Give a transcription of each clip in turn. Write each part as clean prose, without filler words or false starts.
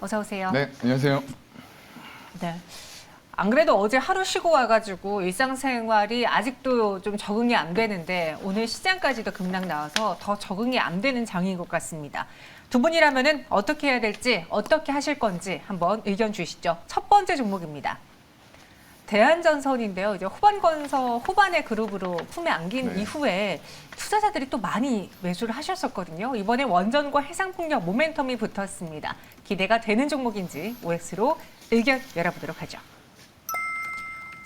어서 오세요. 네, 안녕하세요. 네. 안 그래도 어제 하루 쉬고 와가지고 일상생활이 아직도 좀 적응이 안 되는데 오늘 시장까지도 급락 나와서 더 적응이 안 되는 장인 것 같습니다. 두 분이라면은 어떻게 해야 될지, 어떻게 하실 건지 한번 의견 주시죠. 첫 번째 종목입니다. 대한전선인데요. 이제 후반의 그룹으로 품에 안긴 네. 이후에 투자자들이 또 많이 매수를 하셨었거든요. 이번에 원전과 해상풍력 모멘텀이 붙었습니다. 기대가 되는 종목인지 OX로 의견 열어보도록 하죠.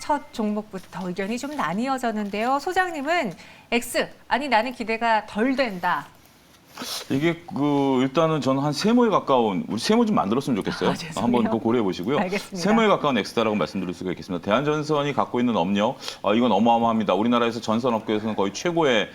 첫 종목부터 의견이 좀 나뉘어졌는데요. 소장님은 X, 아니 나는 기대가 덜 된다. 이게 일단은 저는 한 세모에 가까운 우리 세모 좀 만들었으면 좋겠어요. 죄송해요. 한번 그거 고려해 보시고요. 알겠습니다. 세모에 가까운 엑스다라고 말씀드릴 수가 있겠습니다. 대한전선이 갖고 있는 업력, 이건 어마어마합니다. 우리나라에서 전선 업계에서는 거의 최고의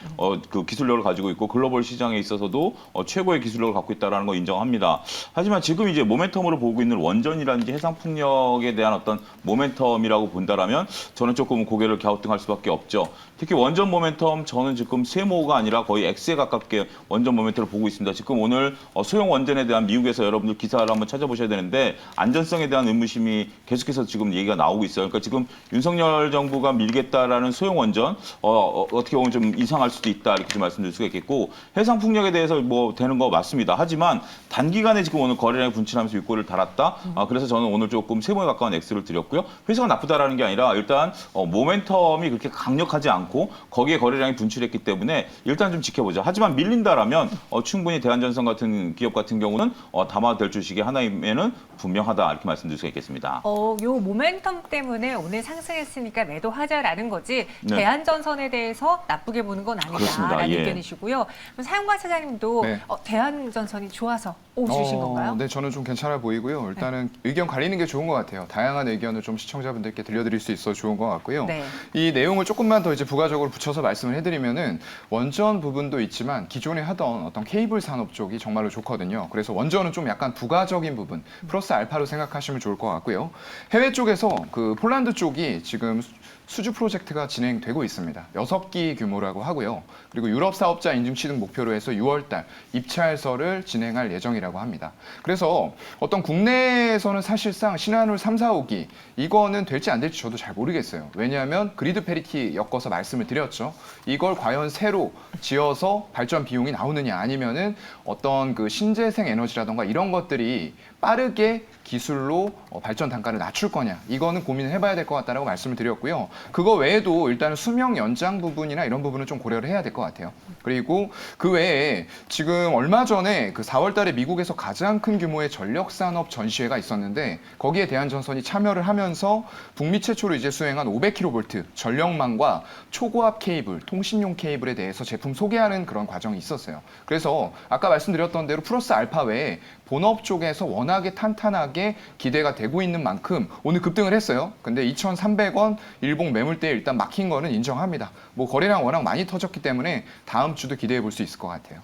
그 기술력을 가지고 있고 글로벌 시장에 있어서도 최고의 기술력을 갖고 있다라는 거 인정합니다. 하지만 지금 이제 모멘텀으로 보고 있는 원전이라든지 해상풍력에 대한 어떤 모멘텀이라고 본다라면 저는 조금 고개를 갸우뚱할 수밖에 없죠. 특히 원전 모멘텀 저는 지금 세모가 아니라 거의 X에 가깝게 원전 모멘텀을 보고 있습니다. 지금 오늘 소형 원전에 대한 미국에서 여러분들 기사를 한번 찾아보셔야 되는데 안전성에 대한 의무심이 계속해서 지금 얘기가 나오고 있어요. 그러니까 지금 윤석열 정부가 밀겠다라는 소형 원전 어떻게 보면 좀 이상할 수도 있다 이렇게 좀 말씀드릴 수가 있겠고 해상 풍력에 대해서 뭐 되는 거 맞습니다. 하지만 단기간에 지금 오늘 거래량이 분출하면서 윗골을 달았다. 그래서 저는 오늘 조금 세모에 가까운 X를 드렸고요. 회사가 나쁘다라는 게 아니라 일단 모멘텀이 그렇게 강력하지 않고 거기에 거래량이 분출했기 때문에 일단 좀 지켜보자. 하지만 밀린다라면 충분히 대한전선 같은 기업 같은 경우는 담아될 주식이 하나임에는 분명하다 이렇게 말씀드릴 수가 있겠습니다. 요 모멘텀 때문에 오늘 상승했으니까 매도하자라는 거지 네. 대한전선에 대해서 나쁘게 보는 건 그렇습니다. 아니다라는 예. 의견이시고요. 그럼 사용관 차장님도 네. 대한전선이 좋아서 주신 건가요? 네, 저는 좀 괜찮아 보이고요. 일단은 의견 갈리는 게 좋은 것 같아요. 다양한 의견을 좀 시청자분들께 들려드릴 수 있어 좋은 것 같고요. 네. 이 내용을 조금만 더 이제 부가적으로 붙여서 말씀을 해드리면은 원전 부분도 있지만 기존에 하던 어떤 케이블 산업 쪽이 정말로 좋거든요. 그래서 원전은 좀 약간 부가적인 부분, 플러스 알파로 생각하시면 좋을 것 같고요. 해외 쪽에서 그 폴란드 쪽이 지금 수주 프로젝트가 진행되고 있습니다. 6기 규모라고 하고요. 그리고 유럽 사업자 인증 취득 목표로 해서 6월 달 입찰서를 진행할 예정이라고 합니다. 그래서 어떤 국내에서는 사실상 신한울 3, 4, 5기 이거는 될지 안 될지 저도 잘 모르겠어요. 왜냐하면 그리드 페리티 엮어서 말씀을 드렸죠. 이걸 과연 새로 지어서 발전 비용이 나오느냐 아니면은 어떤 그 신재생 에너지라던가 이런 것들이 빠르게 기술로 발전 단가를 낮출 거냐 이거는 고민을 해봐야 될 것 같다라고 말씀을 드렸고요. 그거 외에도 일단은 수명 연장 부분이나 이런 부분은 좀 고려를 해야 될 것 같아요. 그리고 그 외에 지금 얼마 전에 그 4월 달에 미국에서 가장 큰 규모의 전력산업 전시회가 있었는데 거기에 대한전선이 참여를 하면서 북미 최초로 이제 수행한 500kV 전력망과 초고압 케이블, 통신용 케이블에 대해서 제품 소개하는 그런 과정이 있었어요. 그래서 아까 말씀드렸던 대로 플러스 알파 외에 본업 쪽에서 워낙에 탄탄하게 기대가 되고 있는 만큼 오늘 급등을 했어요. 근데 2,300원 일봉 매물대에 일단 막힌 거는 인정합니다. 뭐 거래량 워낙 많이 터졌기 때문에 다음 주도 기대해 볼 수 있을 것 같아요.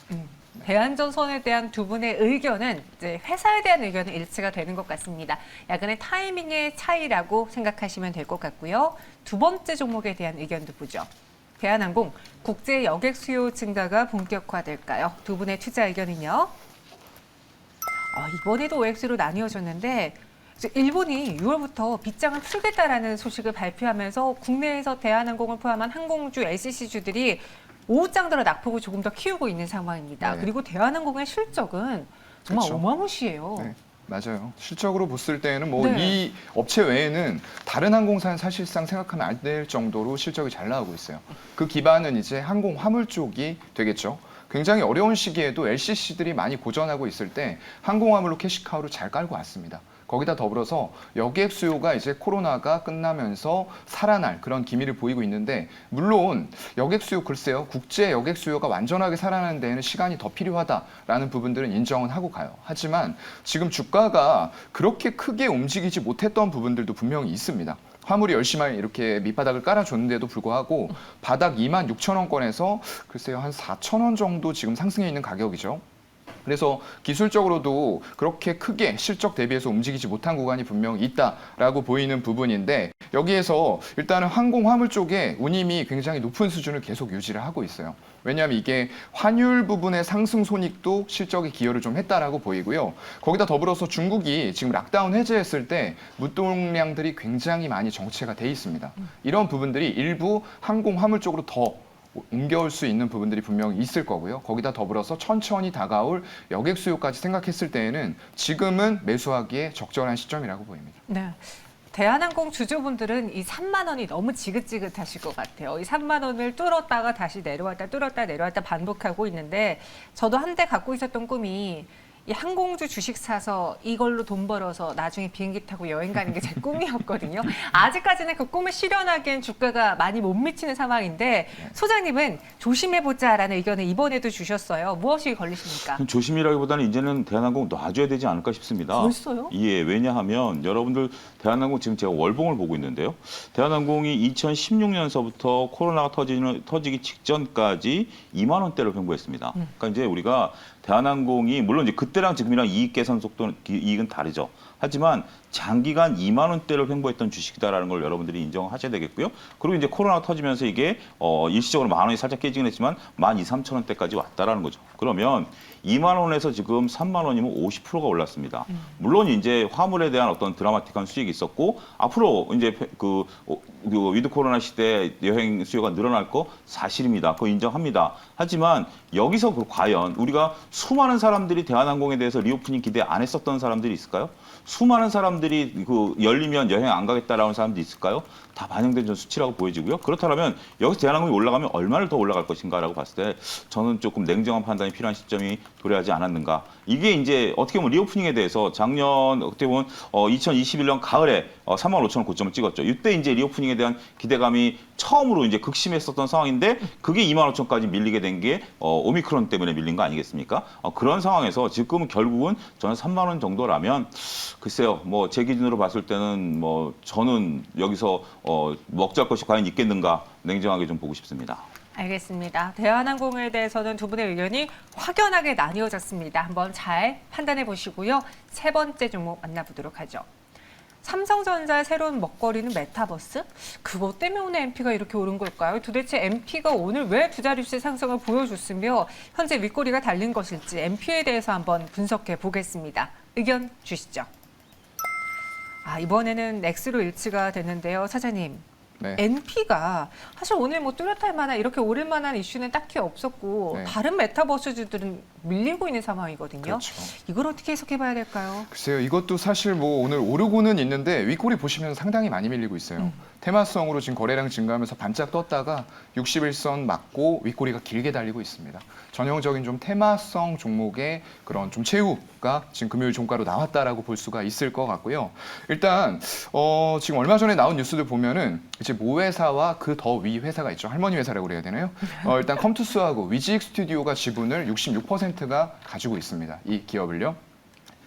대한전선에 대한 두 분의 의견은 이제 회사에 대한 의견은 일치가 되는 것 같습니다. 약간의 타이밍의 차이라고 생각하시면 될 것 같고요. 두 번째 종목에 대한 의견도 보죠. 대한항공 국제 여객 수요 증가가 본격화될까요? 두 분의 투자 의견은요. 이번에도 OX로 나뉘어졌는데 일본이 6월부터 빗장을 풀겠다라는 소식을 발표하면서 국내에서 대한항공을 포함한 항공주, LCC주들이 오후장들어 낙폭을 조금 더 키우고 있는 상황입니다. 네. 그리고 대한항공의 실적은 정말 그렇죠. 어마무시해요. 네. 맞아요. 실적으로 봤을 때는 뭐 네. 이 업체 외에는 다른 항공사는 사실상 생각하면 안 될 정도로 실적이 잘 나오고 있어요. 그 기반은 이제 항공 화물 쪽이 되겠죠. 굉장히 어려운 시기에도 LCC들이 많이 고전하고 있을 때 항공화물로 캐시카우를 잘 깔고 왔습니다. 거기다 더불어서 여객 수요가 이제 코로나가 끝나면서 살아날 그런 기미를 보이고 있는데 물론 여객 수요 글쎄요. 국제 여객 수요가 완전하게 살아나는 데에는 시간이 더 필요하다라는 부분들은 인정은 하고 가요. 하지만 지금 주가가 그렇게 크게 움직이지 못했던 부분들도 분명히 있습니다. 화물이 열심히 이렇게 밑바닥을 깔아줬는데도 불구하고 바닥 26,000원권에서 글쎄요 한 4,000원 정도 지금 상승해 있는 가격이죠. 그래서 기술적으로도 그렇게 크게 실적 대비해서 움직이지 못한 구간이 분명히 있다라고 보이는 부분인데 여기에서 일단은 항공 화물 쪽에 운임이 굉장히 높은 수준을 계속 유지를 하고 있어요. 왜냐하면 이게 환율 부분의 상승 손익도 실적에 기여를 좀 했다라고 보이고요. 거기다 더불어서 중국이 지금 락다운 해제했을 때 무동량들이 굉장히 많이 정체가 돼 있습니다. 이런 부분들이 일부 항공 화물 쪽으로 더 옮겨올 수 있는 부분들이 분명히 있을 거고요. 거기다 더불어서 천천히 다가올 여객 수요까지 생각했을 때에는 지금은 매수하기에 적절한 시점이라고 보입니다. 네. 대한항공 주주분들은 이 3만 원이 너무 지긋지긋하실 것 같아요. 이 3만 원을 뚫었다가 다시 내려왔다 뚫었다 내려왔다 반복하고 있는데 저도 한때 갖고 있었던 꿈이 이 항공주 주식 사서 이걸로 돈 벌어서 나중에 비행기 타고 여행 가는 게 제 꿈이었거든요. 아직까지는 그 꿈을 실현하기엔 주가가 많이 못 미치는 상황인데 소장님은 조심해보자라는 의견을 이번에도 주셨어요. 무엇이 걸리십니까? 조심이라기보다는 이제는 대한항공 놔줘야 되지 않을까 싶습니다. 벌써요? 예, 왜냐하면 여러분들 대한항공 지금 제가 월봉을 보고 있는데요. 대한항공이 2016년서부터 코로나가 터지기 직전까지 2만 원대를 횡보했습니다. 그러니까 이제 우리가 대한항공이 물론 이제 그때랑 지금이랑 이익 개선 속도는 이익은 다르죠. 하지만 장기간 2만 원대를 횡보했던 주식이다라는 걸 여러분들이 인정하셔야 되겠고요. 그리고 이제 코로나가 터지면서 이게 일시적으로 만 원이 살짝 깨지긴 했지만 12,000~13,000 원대까지 왔다라는 거죠. 그러면 2만 원에서 지금 3만 원이면 50%가 올랐습니다. 물론 이제 화물에 대한 어떤 드라마틱한 수익이 있었고 앞으로 이제 그 위드 코로나 시대 여행 수요가 늘어날 거 사실입니다. 그거 인정합니다. 하지만 여기서 과연 우리가 수많은 사람들이 대한항공에 대해서 리오프닝 기대 안 했었던 사람들이 있을까요? 수많은 사람들이 그 열리면 여행 안 가겠다라는 사람들이 있을까요? 다 반영된 전 수치라고 보여지고요. 그렇다면 여기서 대한항공이 올라가면 얼마를 더 올라갈 것인가라고 봤을 때 저는 조금 냉정한 판단이 필요한 시점이 도래하지 않았는가. 이게 이제 어떻게 보면 리오프닝에 대해서 작년 어떻게 보면 2021년 가을에 35,000원 고점을 찍었죠. 이때 이제 리오프닝에 대한 기대감이 처음으로 이제 극심했었던 상황인데 그게 25,000원까지 밀리게 된 게 오미크론 때문에 밀린 거 아니겠습니까? 그런 상황에서 지금 결국은 저는 3만 원 정도라면 글쎄요, 뭐 제 기준으로 봤을 때는 뭐 저는 여기서 먹잘 것이 과연 있겠는가 냉정하게 좀 보고 싶습니다. 알겠습니다. 대한항공에 대해서는 두 분의 의견이 확연하게 나뉘어졌습니다. 한번 잘 판단해 보시고요. 세 번째 종목 만나보도록 하죠. 삼성전자의 새로운 먹거리는 메타버스? 그것 때문에 오늘 MP가 이렇게 오른 걸까요? 도대체 MP가 오늘 왜 두 자릿수 상승을 보여줬으며 현재 윗꼬리가 달린 것일지 MP에 대해서 한번 분석해 보겠습니다. 의견 주시죠. 이번에는 넥스로 일치가 됐는데요. 사장님. 네. NP가 사실 오늘 뭐 뚜렷할 만한 이렇게 오를 만한 이슈는 딱히 없었고 네. 다른 메타버스주들은 밀리고 있는 상황이거든요. 그렇죠. 이걸 어떻게 해석해봐야 될까요? 글쎄요, 이것도 사실 뭐 오늘 오르고는 있는데 윗꼬리 보시면 상당히 많이 밀리고 있어요. 테마성으로 지금 거래량 증가하면서 반짝 떴다가 61선 맞고 윗꼬리가 길게 달리고 있습니다. 전형적인 좀 테마성 종목의 그런 좀 최후가 지금 금요일 종가로 나왔다라고 볼 수가 있을 것 같고요. 일단 지금 얼마 전에 나온 뉴스들 보면은 이제 모 회사와 그 더 위 회사가 있죠. 할머니 회사라고 그래야 되나요? 일단 컴투스하고 위지익 스튜디오가 지분을 66%가 가지고 있습니다. 이 기업을요.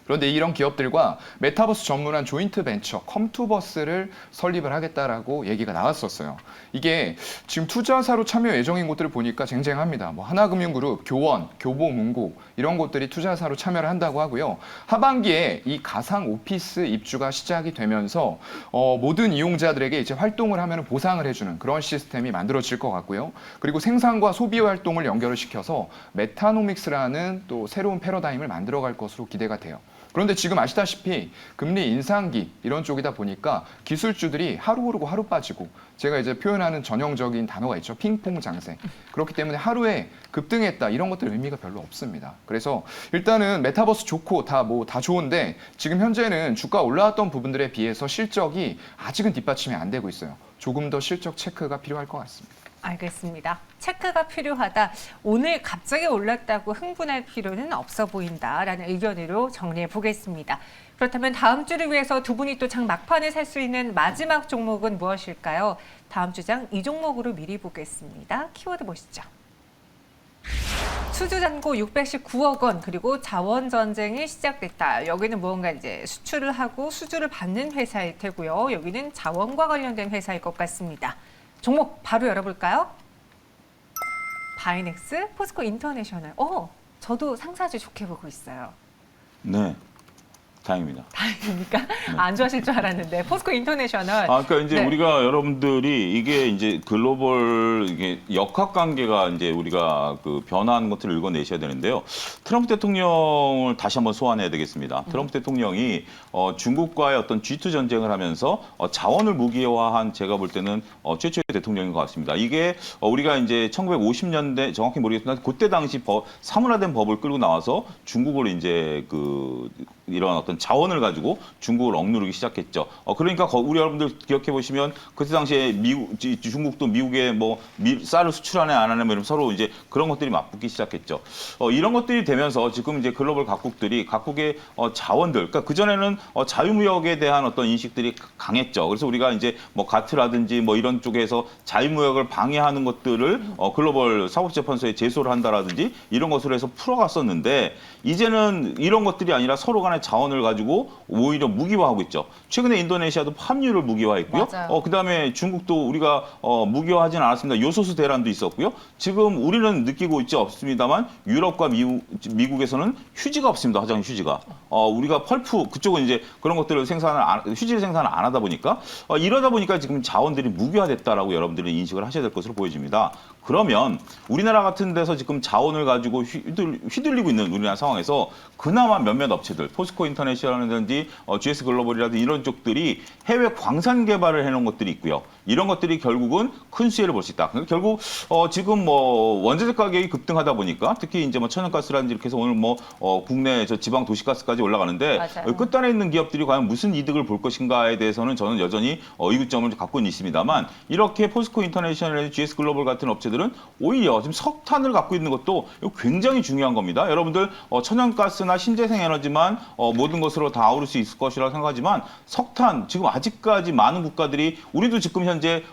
그런데 이런 기업들과 메타버스 전문한 조인트 벤처 컴투버스를 설립을 하겠다라고 얘기가 나왔었어요. 이게 지금 투자사로 참여 예정인 곳들을 보니까 쟁쟁합니다. 뭐 하나금융그룹, 교원, 교보문고 이런 곳들이 투자사로 참여를 한다고 하고요. 하반기에 이 가상 오피스 입주가 시작이 되면서 모든 이용자들에게 이제 활동을 하면 보상을 해주는 그런 시스템이 만들어질 것 같고요. 그리고 생산과 소비 활동을 연결을 시켜서 메타노믹스라는 또 새로운 패러다임을 만들어갈 것으로 기대가 돼요. 그런데 지금 아시다시피 금리 인상기 이런 쪽이다 보니까 기술주들이 하루 오르고 하루 빠지고 제가 이제 표현하는 전형적인 단어가 있죠. 핑퐁 장세. 그렇기 때문에 하루에 급등했다 이런 것들 의미가 별로 없습니다. 그래서 일단은 메타버스 좋고 다 좋은데 지금 현재는 주가 올라왔던 부분들에 비해서 실적이 아직은 뒷받침이 안 되고 있어요. 조금 더 실적 체크가 필요할 것 같습니다. 알겠습니다. 체크가 필요하다. 오늘 갑자기 올랐다고 흥분할 필요는 없어 보인다라는 의견으로 정리해 보겠습니다. 그렇다면 다음 주를 위해서 두 분이 또 장 막판에 살 수 있는 마지막 종목은 무엇일까요? 다음 주장 이 종목으로 미리 보겠습니다. 키워드 보시죠. 수주잔고 619억 원 그리고 자원 전쟁이 시작됐다. 여기는 무언가 이제 수출을 하고 수주를 받는 회사일 테고요. 여기는 자원과 관련된 회사일 것 같습니다. 종목 바로 열어볼까요? 바이넥스, 포스코 인터내셔널. 저도 상사주 좋게 보고 있어요. 네. 다행입니다. 다행입니까? 안 좋아하실 줄 알았는데 포스코 인터내셔널. 그러니까 이제 네. 우리가 여러분들이 이게 이제 글로벌 이게 역학 관계가 이제 우리가 그 변화하는 것들을 읽어내셔야 되는데요. 트럼프 대통령을 다시 한번 소환해야 되겠습니다. 트럼프 대통령이 중국과의 어떤 G2 전쟁을 하면서 자원을 무기화한 제가 볼 때는 최초의 대통령인 것 같습니다. 이게 우리가 이제 1950년대 정확히 모르겠지만 그때 당시 사문화된 법을 끌고 나와서 중국을 이제 이런 어떤 자원을 가지고 중국을 억누르기 시작했죠. 그러니까 우리 여러분들 기억해 보시면 그때 당시에 중국도 미국에 쌀을 수출하네 안 하네 이러면 서로 이제 그런 것들이 맞붙기 시작했죠. 이런 것들이 되면서 지금 이제 글로벌 각국들이 각국의 자원들, 그러니까 그 전에는 자유무역에 대한 어떤 인식들이 강했죠. 그래서 우리가 이제 가트라든지 이런 쪽에서 자유무역을 방해하는 것들을 글로벌 사법재판소에 제소를 한다라든지 이런 것으로 해서 풀어갔었는데 이제는 이런 것들이 아니라 서로 간의 자원을 가지고 오히려 무기화하고 있죠. 최근에 인도네시아도 함유를 무기화했고요. 그다음에 중국도 우리가 무기화하지는 않았습니다. 요소수 대란도 있었고요. 지금 우리는 느끼고 있지 없습니다만 유럽과 미국에서는 휴지가 없습니다. 화장실 휴지가. 우리가 펄프 그쪽은 이제 그런 것들을 휴지를 생산을 안 하다 보니까 이러다 보니까 지금 자원들이 무기화됐다라고 여러분들이 인식을 하셔야 될 것으로 보여집니다. 그러면 우리나라 같은 데서 지금 자원을 가지고 휘둘리고 있는 우리나라 상황에서 그나마 몇몇 업체들, 포스코 인터내셔널이라든지 GS 글로벌이라든지 이런 쪽들이 해외 광산 개발을 해놓은 것들이 있고요. 이런 것들이 결국은 큰 수혜를 볼 수 있다. 결국 지금 원자재 가격이 급등하다 보니까 특히 이제 천연가스라든지 이렇게 해서 오늘 국내 지방 도시가스까지 올라가는데 맞아요. 끝단에 있는 기업들이 과연 무슨 이득을 볼 것인가에 대해서는 저는 여전히 의구점을 갖고는 있습니다만 이렇게 포스코 인터내셔널, GS 글로벌 같은 업체들은 오히려 지금 석탄을 갖고 있는 것도 굉장히 중요한 겁니다. 여러분들 천연가스나 신재생 에너지만 모든 것으로 다 아우를 수 있을 것이라고 생각하지만 석탄 지금 아직까지 많은 국가들이 우리도 지금 현재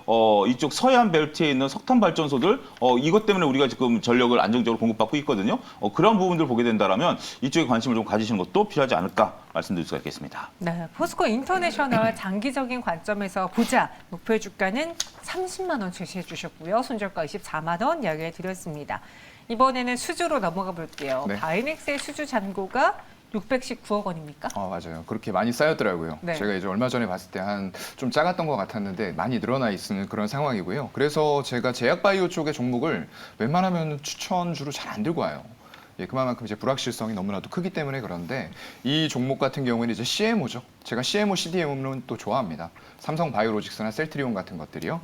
이쪽 서해안 벨트에 있는 석탄 발전소들 이것 때문에 우리가 지금 전력을 안정적으로 공급받고 있거든요. 그런 부분들을 보게 된다면 이쪽에 관심을 좀 가지시는 것도 필요하지 않을까 말씀드릴 수가 있겠습니다. 네, 포스코 인터내셔널 장기적인 관점에서 보자. 목표 주가는 30만 원 제시해 주셨고요. 손절가 24만 원 이야기해 드렸습니다. 이번에는 수주로 넘어가 볼게요. 네. 바이넥스의 수주 잔고가 619억 원입니까? 맞아요. 그렇게 많이 쌓였더라고요. 네. 제가 이제 얼마 전에 봤을 때 좀 작았던 것 같았는데 많이 늘어나 있는 그런 상황이고요. 그래서 제가 제약바이오 쪽의 종목을 웬만하면 추천주로 잘 안 들고 와요. 그만큼 이제 불확실성이 너무나도 크기 때문에 그런데 이 종목 같은 경우에는 이제 CMO죠. 제가 CMO, CDMO는 또 좋아합니다. 삼성 바이오로직스나 셀트리온 같은 것들이요.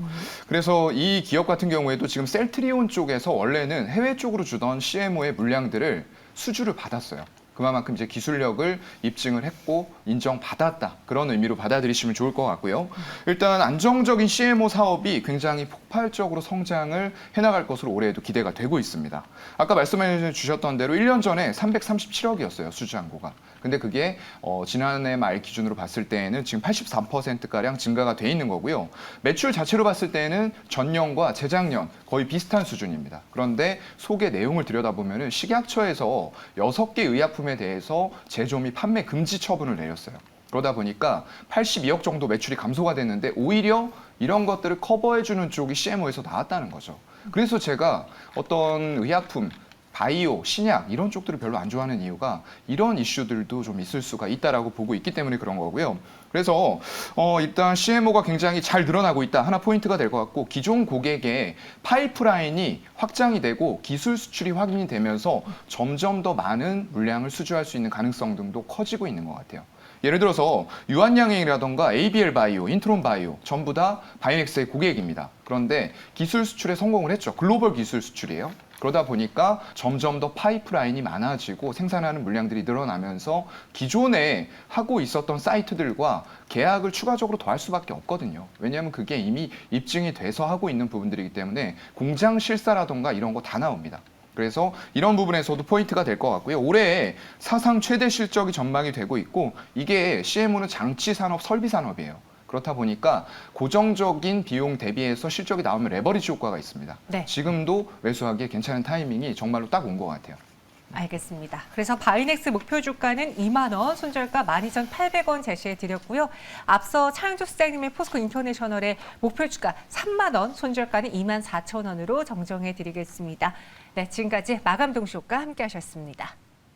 그래서 이 기업 같은 경우에도 지금 셀트리온 쪽에서 원래는 해외 쪽으로 주던 CMO의 물량들을 수주를 받았어요. 그만큼 이제 기술력을 입증을 했고 인정받았다. 그런 의미로 받아들이시면 좋을 것 같고요. 일단 안정적인 CMO 사업이 굉장히 폭발적으로 성장을 해나갈 것으로 올해에도 기대가 되고 있습니다. 아까 말씀해 주셨던 대로 1년 전에 337억이었어요. 수주 잔고가. 근데 그게 지난해 말 기준으로 봤을 때에는 지금 83%가량 증가가 돼 있는 거고요. 매출 자체로 봤을 때는 전년과 재작년 거의 비슷한 수준입니다. 그런데 속의 내용을 들여다보면 식약처에서 6개 의약품에 대해서 제조 및 판매 금지 처분을 내렸어요. 그러다 보니까 82억 정도 매출이 감소가 됐는데 오히려 이런 것들을 커버해주는 쪽이 CMO에서 나왔다는 거죠. 그래서 제가 어떤 의약품, 바이오, 신약 이런 쪽들을 별로 안 좋아하는 이유가 이런 이슈들도 좀 있을 수가 있다라고 보고 있기 때문에 그런 거고요. 그래서 일단 CMO가 굉장히 잘 늘어나고 있다. 하나 포인트가 될 것 같고 기존 고객의 파이프라인이 확장이 되고 기술 수출이 확인이 되면서 점점 더 많은 물량을 수주할 수 있는 가능성 등도 커지고 있는 것 같아요. 예를 들어서 유한양행이라던가 ABL 바이오, 인트론 바이오 전부 다 바이넥스의 고객입니다. 그런데 기술 수출에 성공을 했죠. 글로벌 기술 수출이에요. 그러다 보니까 점점 더 파이프라인이 많아지고 생산하는 물량들이 늘어나면서 기존에 하고 있었던 사이트들과 계약을 추가적으로 더 할 수밖에 없거든요. 왜냐하면 그게 이미 입증이 돼서 하고 있는 부분들이기 때문에 공장 실사라던가 이런 거 다 나옵니다. 그래서 이런 부분에서도 포인트가 될 것 같고요. 올해 사상 최대 실적이 전망이 되고 있고 이게 CMO는 장치 산업, 설비 산업이에요. 그렇다 보니까 고정적인 비용 대비해서 실적이 나오면 레버리지 효과가 있습니다. 네. 지금도 매수하기에 괜찮은 타이밍이 정말로 딱 온 것 같아요. 알겠습니다. 그래서 바이넥스 목표 주가는 2만 원, 손절가 12,800원 제시해 드렸고요. 앞서 차영조 수장님의 포스코 인터내셔널의 목표 주가 3만 원, 손절가는 24,000원으로 정정해 드리겠습니다. 네, 지금까지 마감 동시효과 함께 하셨습니다.